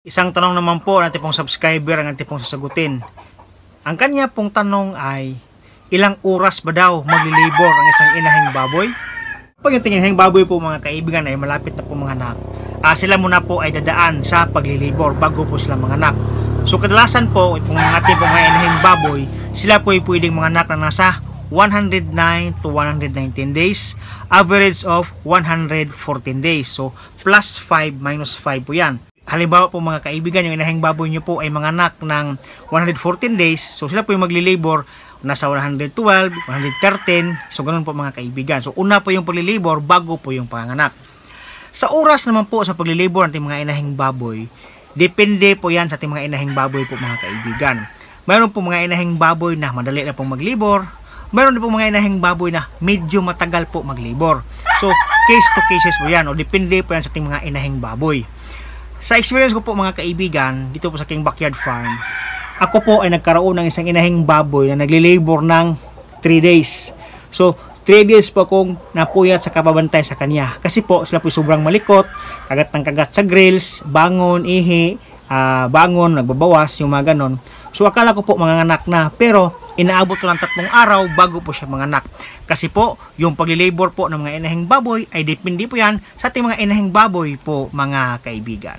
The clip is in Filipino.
Isang tanong naman po ng ating pong subscriber ang ating pong sasagutin. Ang kanya pong tanong ay, ilang oras ba daw maglilibor ang isang inahing baboy? Pag yung inahing baboy po mga kaibigan ay malapit na po manganak, sila muna po ay dadaan sa paglilibor bago po sila manganak. So kadalasan po, itong ating pong mga inahing baboy, sila po ay pwedeng manganak na nasa 109 to 119 days, average of 114 days. So plus 5 minus 5 po yan. Halimbawa po mga kaibigan, yung inahing baboy nyo po ay manganak ng 114 days, so sila po yung maglilibor nasa 112, 113, so ganun po mga kaibigan. So una po yung paglilibor bago po yung panganak. Sa oras naman po sa paglilibor ng ating mga inahing baboy, depende po yan sa ating mga inahing baboy po mga kaibigan. Mayroon po mga inahing baboy na madali na pong maglibor, mayroon din po mga inahing baboy na medyo matagal po maglibor. So case to cases po yan, o depende po yan sa ating mga inahing baboy. Sa experience ko po mga kaibigan, dito po sa aking backyard farm, ako po ay nagkaroon ng isang inahing baboy na nagli-labor ng 3 days. So, 3 days po akong napuyat sa kababantay sa kanya. Kasi po, sila po sobrang malikot, kagat ng kagat sa grills, bangon, ihi, bangon, nagbabawas, yung mga ganon. So, akala ko po manganganak na, pero inaabot ko lang 3 araw bago po siya manganak. Kasi po, yung pagli-labor po ng mga inahing baboy ay depende po yan sa ating mga inahing baboy po mga kaibigan.